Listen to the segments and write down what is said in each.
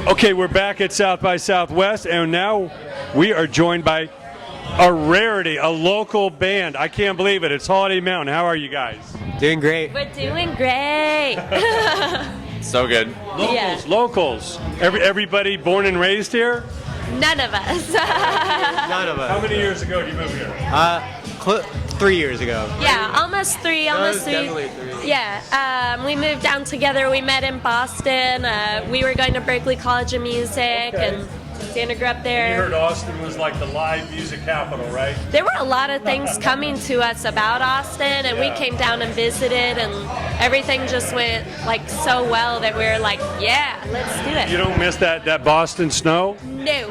Okay, we're back at South by Southwest, and now we are joined by a rarity, a local band. I can't believe it. It's Holiday Mountain. How are you guys? Doing great. We're doing great. So good. Locals. Everybody born and raised here? None of us. None of us. How many years ago did you move here? 3 years ago. Yeah, almost three. Definitely three. Yeah, we moved down together. We met in Boston. We were going to Berklee College of Music, and Sandra grew up You there. heard Austin was like the live music capital, right? There were a lot of things coming to us about Austin, and we came down and visited, and everything just went like so well that we were like, yeah, let's do it. You don't miss that Boston snow? No,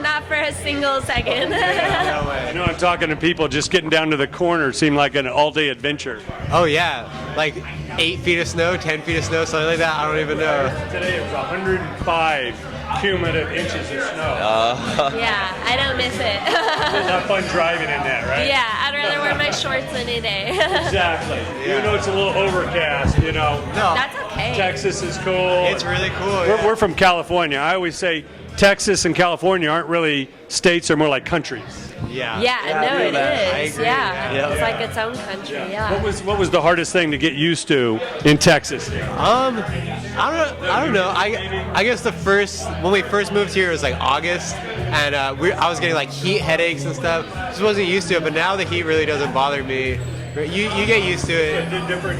not for a single second. I know I'm talking to people just getting down to the corner seemed like an all-day adventure. Oh yeah, like 8 feet of snow, 10 feet of snow, something like that. I don't even know. Today it was 105 cumulative inches of snow. Yeah, I don't miss it. It's not fun driving in that, right? Yeah, I'd rather wear my shorts any day. Exactly. Even though it's a little overcast, you know. No, That's okay. Texas is cool. it's really cool. We're from California. I always say Texas and California aren't really states, they're more like countries. Yeah. Yeah, no, it I is. agree, Yeah. yeah. It's like its own country. Yeah. What was the hardest thing to get used to in Texas? I don't know. I guess when we first moved here, it was like August, and I was getting like heat headaches and stuff. Just wasn't used to it. But now the heat really doesn't bother me. You get used to it. Different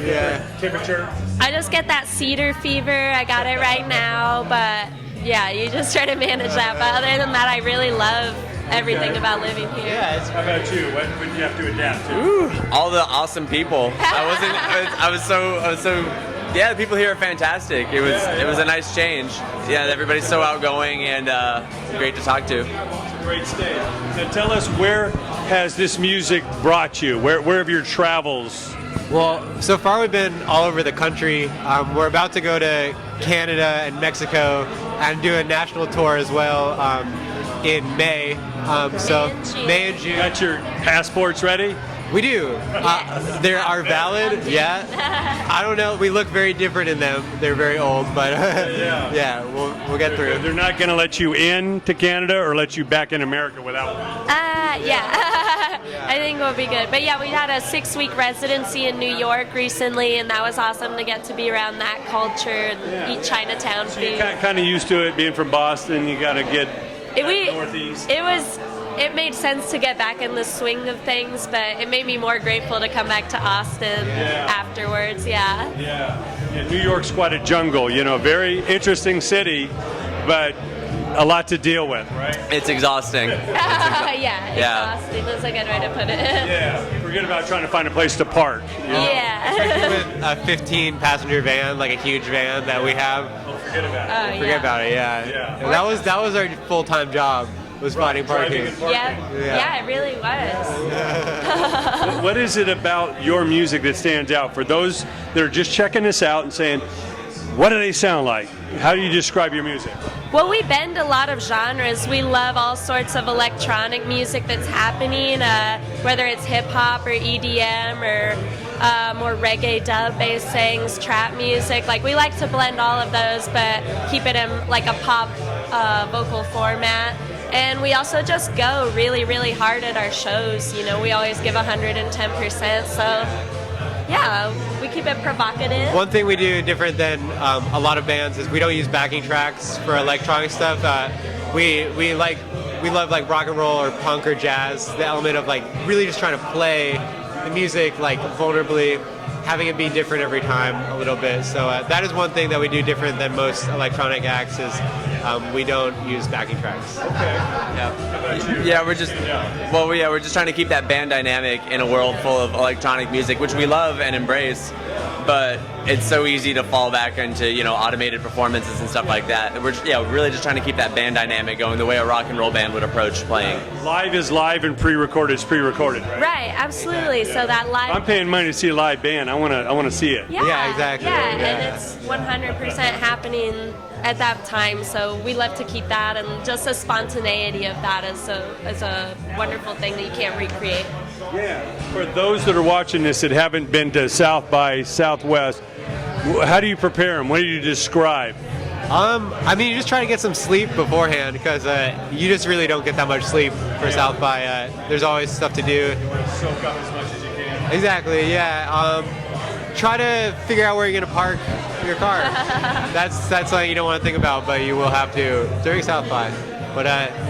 temperature. I just get that cedar fever. I got it right now, but yeah, you just try to manage that. But other than that, I really love everything about living here. Yeah, it's How about you? What did you have to adapt to? All the awesome people. I was so. Yeah, the people here are fantastic. It was a nice change. Yeah, everybody's so outgoing and great to talk to. Great state. So tell us, where has this music brought you? Where have your travels? Well, so far we've been all over the country. We're about to go to Canada and Mexico and do a national tour as well in May. May and June. Got your passports ready? We do. They are valid. Yeah. I don't know. We look very different in them. They're very old, but yeah, we'll get through. They're not going to let you in to Canada or let you back in America without one? Yeah. I think we'll be good. But yeah, we had a 6-week residency in New York recently, and that was awesome to get to be around that culture and eat Chinatown So you're food. kind of used to it, being from Boston. You got to get northeast. It made sense to get back in the swing of things, but it made me more grateful to come back to Austin afterwards. Yeah, New York's quite a jungle. You know, very interesting city, but a lot to deal with, right? It's exhausting. Exhausting. That's a good way to put it. Yeah. Forget about trying to find a place to park. You know? Yeah. With a 15-passenger van, like a huge van that we have. Forget about it. Forget about it. Yeah. And that was our full-time job. Was finding parking. Yeah, it really was. What is it about your music that stands out for those that are just checking this out and saying, what do they sound like? How do you describe your music? Well, we bend a lot of genres. We love all sorts of electronic music that's happening, whether it's hip-hop or EDM or more reggae dub-based things, trap music. Like, we like to blend all of those, but keep it in like a pop vocal format. And we also just go really, really hard at our shows. You know, we always give 110%. So, yeah, we keep it provocative. One thing we do different than a lot of bands is we don't use backing tracks for electronic stuff. We love like rock and roll or punk or jazz. The element of like really just trying to play the music like vulnerably, having it be different every time a little bit. So that is one thing that we do different than most electronic acts is we don't use backing tracks. Yeah, we're just trying to keep that band dynamic in a world full of electronic music, which we love and embrace. But it's so easy to fall back into, you know, automated performances and stuff like that. We're really just trying to keep that band dynamic going the way a rock and roll band would approach playing. Live is live and pre-recorded is pre-recorded, right? Right, absolutely. So that live. I'm paying money to see a live band. I want to see it. Yeah, exactly. Yeah, Yeah. and it's 100% happening at that time. So we love to keep that, and just the spontaneity of that is a wonderful thing that you can't recreate. Yeah. For those that are watching this that haven't been to South by Southwest, how do you prepare them? What do you describe? I mean, you just try to get some sleep beforehand because you just really don't get that much sleep for South by. There's always stuff to do. Soak up as much as you can. Exactly. Yeah. Try to figure out where you're gonna park your car. That's something you don't want to think about, but you will have to during South by. But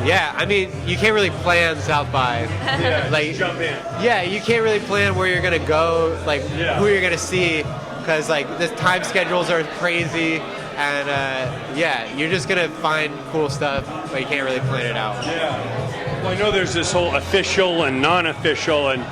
yeah, I mean, you can't really plan South by. Yeah, like, jump in. Yeah, you can't really plan where you're gonna go, like who you're gonna see, because like the time schedules are crazy, and yeah, you're just gonna find cool stuff, but you can't really plan it out. Yeah. Well, I know there's this whole official and non-official, and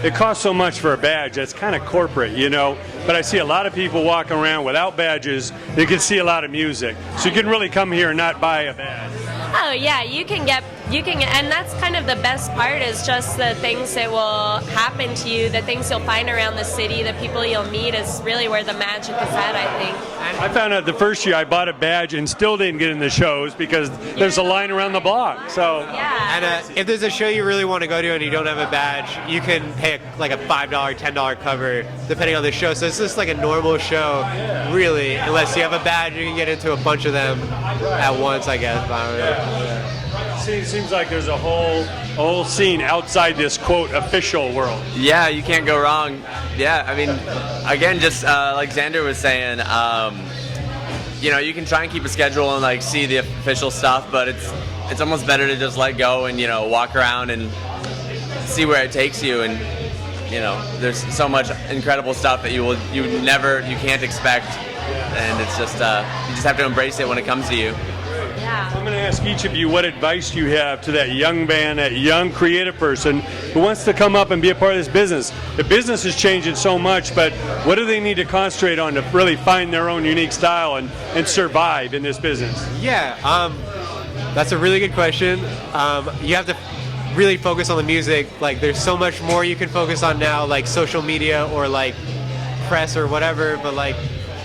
it costs so much for a badge. That's kind of corporate, you know. But I see a lot of people walking around without badges. You can see a lot of music, so you can really come here and not buy a badge. Oh yeah, you can, and that's kind of the best part is just the things that will happen to you, the things you'll find around the city, the people you'll meet is really where the magic is at, I think. I found out the first year I bought a badge and still didn't get in the shows because there's a line around the block. So Yeah. And if there's a show you really want to go to and you don't have a badge, you can pay like a $5, $10 cover depending on the show. So it's just like a normal show, really. Unless you have a badge, you can get into a bunch of them at once, I guess. I don't know. Seems like there's a whole scene outside this quote official world. Yeah, you can't go wrong. Yeah, I mean, again, just like Xander was saying, you know, you can try and keep a schedule and like see the official stuff, but it's almost better to just let go and, you know, walk around and see where it takes you. And you know, there's so much incredible stuff that you can't expect, and it's just you just have to embrace it when it comes to you. Yeah. I'm going to ask each of you what advice you have to that young band, that young creative person who wants to come up and be a part of this business. The business is changing so much, but what do they need to concentrate on to really find their own unique style and survive in this business? Yeah, that's a really good question. You have to really focus on the music. Like, there's so much more you can focus on now, like social media or like press or whatever, but like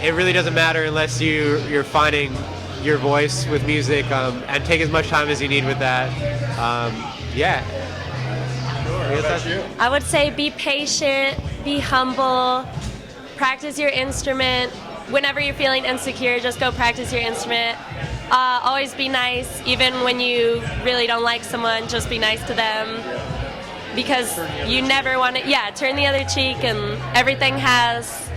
it really doesn't matter unless you're finding your voice with music, and take as much time as you need with that. Yeah. I would say be patient, be humble, practice your instrument. Whenever you're feeling insecure, just go practice your instrument. Always be nice, even when you really don't like someone, just be nice to them. Because you never want to, turn the other cheek, and everything has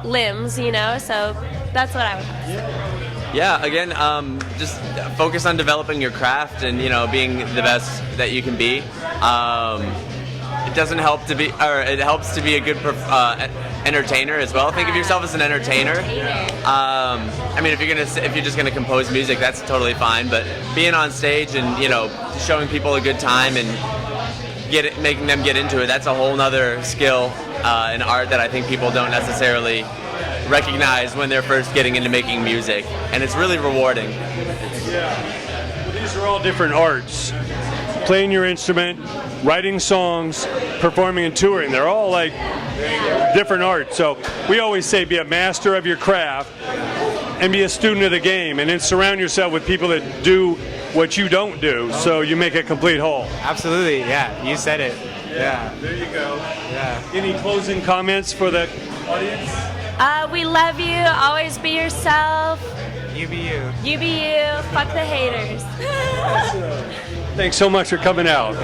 limbs, you know, so that's what I would say. Yeah, again, just focus on developing your craft and, you know, being the best that you can be. It doesn't help to be, or it helps to be a good entertainer as well. Think of yourself as an entertainer. I mean, if you're just gonna compose music, that's totally fine. But being on stage and, you know, showing people a good time and making them get into it, that's a whole nother skill in art that I think people don't necessarily recognize when they're first getting into making music, and it's really rewarding. Yeah. Well, these are all different arts. Playing your instrument, writing songs, performing and touring, they're all like different arts. So we always say be a master of your craft and be a student of the game, and then surround yourself with people that do what you don't do, so you make a complete whole. Absolutely, yeah, you said it. Yeah. There you go. Yeah. Any closing comments for the audience? We love you. Always be yourself. You be you. You be you. Fuck the haters. Thanks so much for coming out.